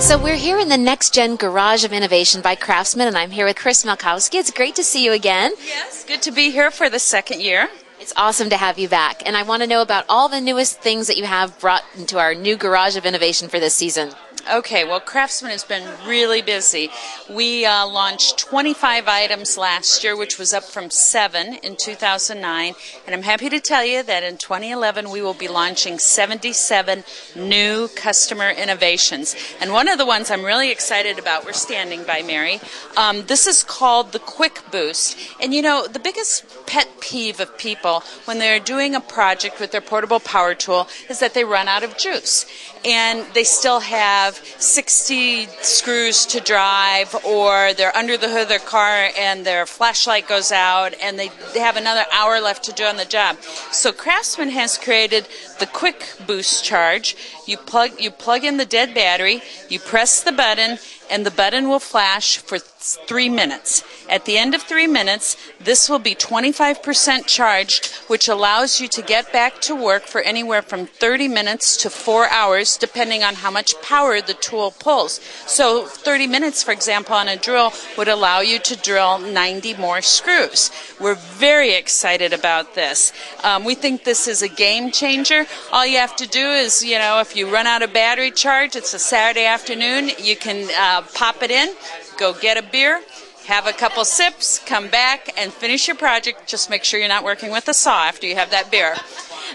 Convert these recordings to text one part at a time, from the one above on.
So we're here in the NextGen Garage of Innovation by Craftsman, and I'm here with Chris Malkowski. It's great to see you again. Yes, good to be here for the second year. It's awesome to have you back, and I want to know about all the newest things that you have brought into our new Garage of Innovation for this season. Okay, well, Craftsman has been really busy. We launched 25 items last year, which was up from 7 in 2009. And I'm happy to tell you that in 2011, we will be launching 77 new customer innovations. And one of the ones I'm really excited about, we're standing by, Mary, this is called the Quick Boost. And you know, the biggest pet peeve of people when they're doing a project with their portable power tool is that they run out of juice. And they still have 60 screws to drive, or they're under the hood of their car and their flashlight goes out and they have another hour left to do on the job. So Craftsman has created the Quick Boost Charge. You plug in the dead battery, you press the button, and the button will flash for 3 minutes. At the end of 3 minutes, this will be 25% charged, which allows you to get back to work for anywhere from 30 minutes to 4 hours, depending on how much power the tool pulls. So 30 minutes, for example, on a drill would allow you to drill 90 more screws. We're very excited about this. We think this is a game changer. All you have to do is, you know, if you run out of battery charge, it's a Saturday afternoon, you can pop it in, go get a beer, have a couple sips, come back and finish your project. Just make sure you're not working with a saw after you have that beer.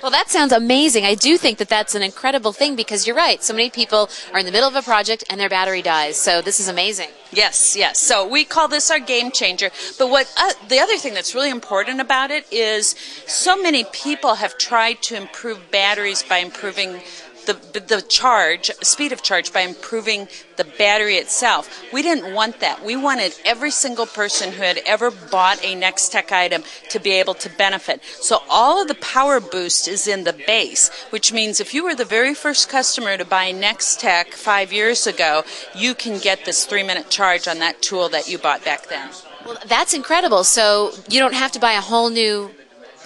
Well, that sounds amazing. I do think that that's an incredible thing because you're right. So many people are in the middle of a project and their battery dies. So this is amazing. Yes, yes. So we call this our game changer. But what the other thing that's really important about it is so many people have tried to improve batteries by improving the charge, speed of charge, by improving the battery itself. We didn't want that. We wanted every single person who had ever bought a Nextech item to be able to benefit. So all of the power boost is in the base, which means if you were the very first customer to buy Nextech 5 years ago, you can get this 3-minute charge on that tool that you bought back then. Well, that's incredible. So you don't have to buy a whole new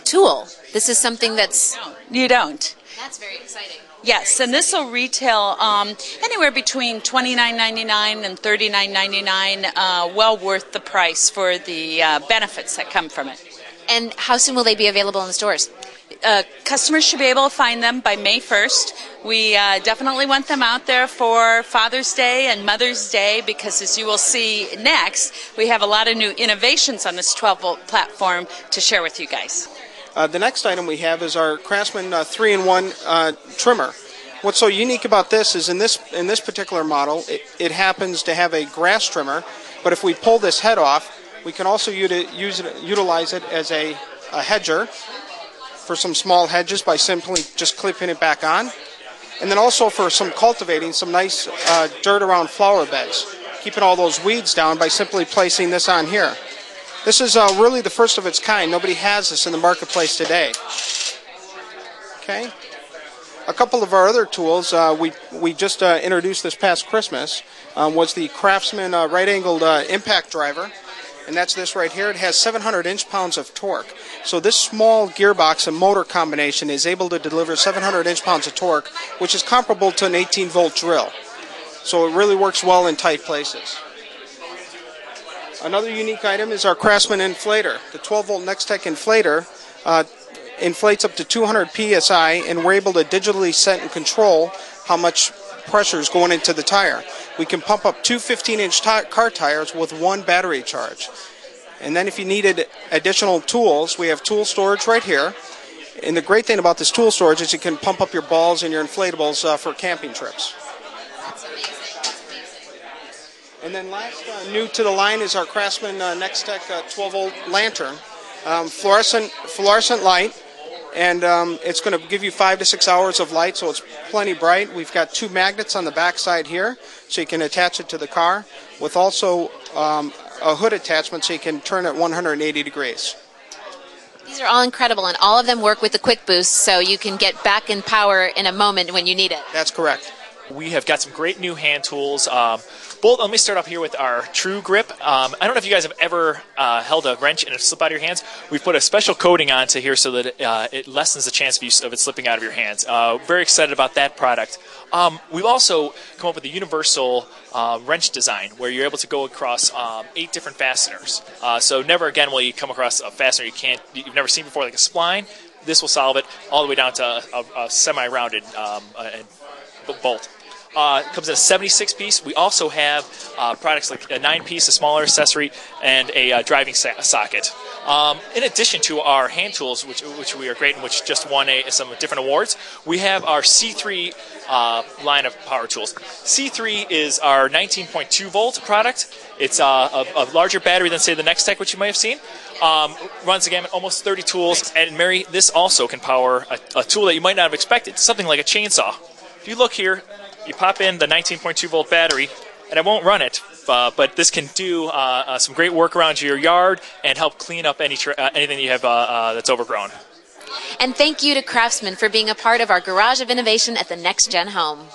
tool. This is something that's... You don't. That's very exciting. Yes, and this will retail anywhere between $29.99 and $39.99, well worth the price for the benefits that come from it. And how soon will they be available in the stores? Customers should be able to find them by May 1st. We definitely want them out there for Father's Day and Mother's Day because, as you will see next, we have a lot of new innovations on this 12-volt platform to share with you guys. The next item we have is our Craftsman 3-in-1 trimmer. What's so unique about this is in this particular model, it happens to have a grass trimmer, but if we pull this head off, we can also utilize it as a hedger for some small hedges by simply just clipping it back on, and then also for some cultivating, some nice dirt around flower beds, keeping all those weeds down by simply placing this on here. This is really the first of its kind. Nobody has this in the marketplace today. Okay. A couple of our other tools we just introduced this past Christmas was the Craftsman right-angled impact driver, and that's this right here. It has 700 inch-pounds of torque. So this small gearbox and motor combination is able to deliver 700 inch-pounds of torque, which is comparable to an 18-volt drill. So it really works well in tight places. Another unique item is our Craftsman inflator. The 12-volt Nextech inflator inflates up to 200 psi, and we're able to digitally set and control how much pressure is going into the tire. We can pump up two 15-inch car tires with one battery charge. And then if you needed additional tools, we have tool storage right here. And the great thing about this tool storage is you can pump up your balls and your inflatables for camping trips. And then last, new to the line is our Craftsman Nextech 12-volt lantern. Fluorescent light, and it's going to give you 5 to 6 hours of light, so it's plenty bright. We've got 2 magnets on the back side here, so you can attach it to the car, with also a hood attachment so you can turn it 180 degrees. These are all incredible, and all of them work with the Quick Boost, so you can get back in power in a moment when you need it. That's correct. We have got some great new hand tools. Let me start off here with our True Grip. I don't know if you guys have ever held a wrench and it slip out of your hands. We've put a special coating onto here so that it lessens the chance of it slipping out of your hands. Very excited about that product. We've also come up with a universal wrench design where you're able to go across 8 different fasteners. So never again will you come across a fastener you've never seen before, like a spline. This will solve it all the way down to a semi-rounded bolt. It comes in a 76-piece. We also have products like a 9-piece, a smaller accessory, and a driving socket. In addition to our hand tools, which we are great and which just won some different awards, we have our C3 line of power tools. C3 is our 19.2 volt product. It's a larger battery than, say, the NextGen, which you might have seen. Runs again almost 30 tools. And Mary, this also can power a tool that you might not have expected, something like a chainsaw. If you look here, you pop in the 19.2 volt battery, and I won't run it, but this can do some great work around your yard and help clean up anything you have that's overgrown. And thank you to Craftsman for being a part of our Garage of Innovation at the NextGen home.